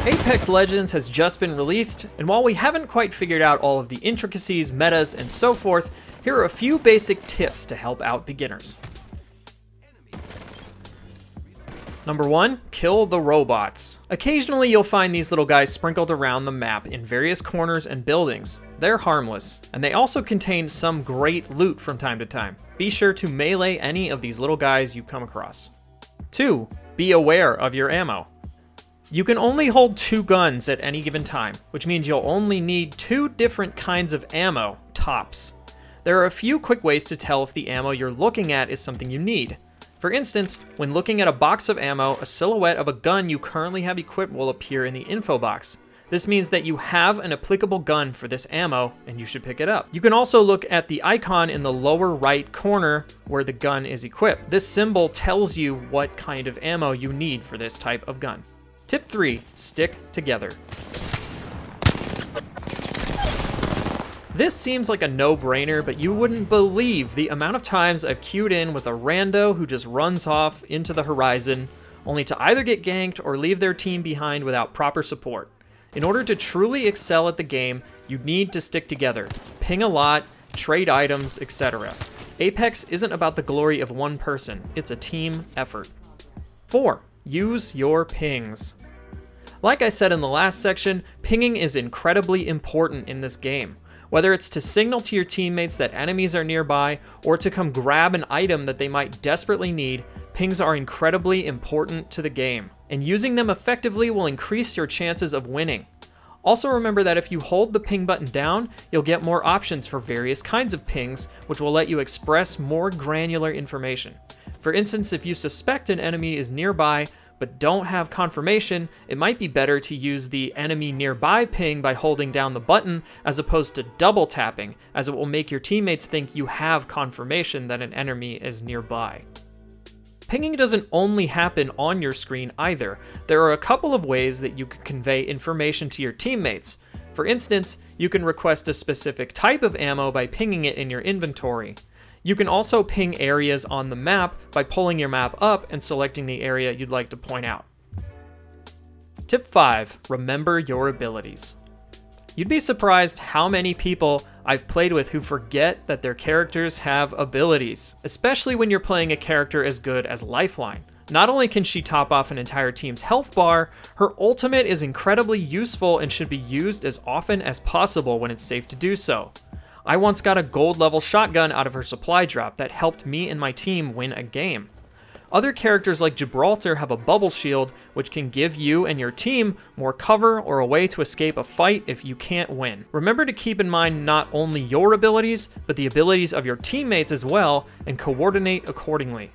Apex Legends has just been released, and while we haven't quite figured out all of the intricacies, metas, and so forth, here are a few basic tips to help out beginners. Number 1, kill the robots. Occasionally you'll find these little guys sprinkled around the map in various corners and buildings. They're harmless, and they also contain some great loot from time to time. Be sure to melee any of these little guys you come across. 2, be aware of your ammo. You can only hold 2 guns at any given time, which means you'll only need 2 different kinds of ammo, tops. There are a few quick ways to tell if the ammo you're looking at is something you need. For instance, when looking at a box of ammo, a silhouette of a gun you currently have equipped will appear in the info box. This means that you have an applicable gun for this ammo, and you should pick it up. You can also look at the icon in the lower right corner where the gun is equipped. This symbol tells you what kind of ammo you need for this type of gun. Tip 3, stick together. This seems like a no-brainer, but you wouldn't believe the amount of times I've queued in with a rando who just runs off into the horizon, only to either get ganked or leave their team behind without proper support. In order to truly excel at the game, you need to stick together, ping a lot, trade items, etc. Apex isn't about the glory of one person, it's a team effort. 4, use your pings. Like I said in the last section, pinging is incredibly important in this game. Whether it's to signal to your teammates that enemies are nearby, or to come grab an item that they might desperately need, pings are incredibly important to the game, and using them effectively will increase your chances of winning. Also remember that if you hold the ping button down, you'll get more options for various kinds of pings, which will let you express more granular information. For instance, if you suspect an enemy is nearby, but don't have confirmation, it might be better to use the enemy nearby ping by holding down the button as opposed to double tapping, as it will make your teammates think you have confirmation that an enemy is nearby. Pinging doesn't only happen on your screen either. There are a couple of ways that you can convey information to your teammates. For instance, you can request a specific type of ammo by pinging it in your inventory. You can also ping areas on the map by pulling your map up and selecting the area you'd like to point out. Tip 5, remember your abilities. You'd be surprised how many people I've played with who forget that their characters have abilities, especially when you're playing a character as good as Lifeline. Not only can she top off an entire team's health bar, her ultimate is incredibly useful and should be used as often as possible when it's safe to do so. I once got a gold level shotgun out of her supply drop that helped me and my team win a game. Other characters like Gibraltar have a bubble shield, which can give you and your team more cover or a way to escape a fight if you can't win. Remember to keep in mind not only your abilities, but the abilities of your teammates as well, and coordinate accordingly.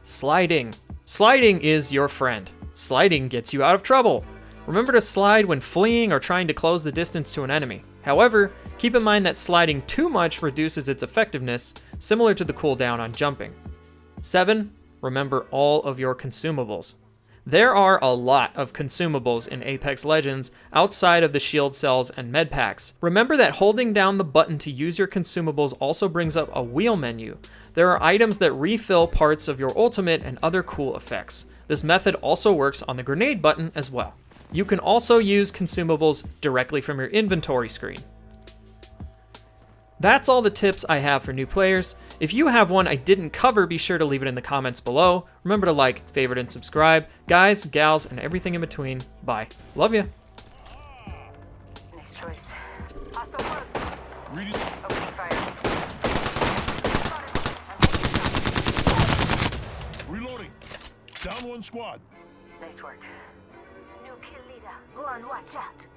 Sliding. Sliding is your friend. Sliding gets you out of trouble. Remember to slide when fleeing or trying to close the distance to an enemy. However, keep in mind that sliding too much reduces its effectiveness, similar to the cooldown on jumping. 7, remember all of your consumables. There are a lot of consumables in Apex Legends outside of the shield cells and med packs. Remember that holding down the button to use your consumables also brings up a wheel menu. There are items that refill parts of your ultimate and other cool effects. This method also works on the grenade button as well. You can also use consumables directly from your inventory screen. That's all the tips I have for new players. If you have one I didn't cover, be sure to leave it in the comments below. Remember to like, favorite, and subscribe. Guys, gals, and everything in between, bye. Love ya. Nice choice. Hostile close. Read it. Opening fire. Reloading. Down one squad. Nice work. New kill leader. Go on, watch out.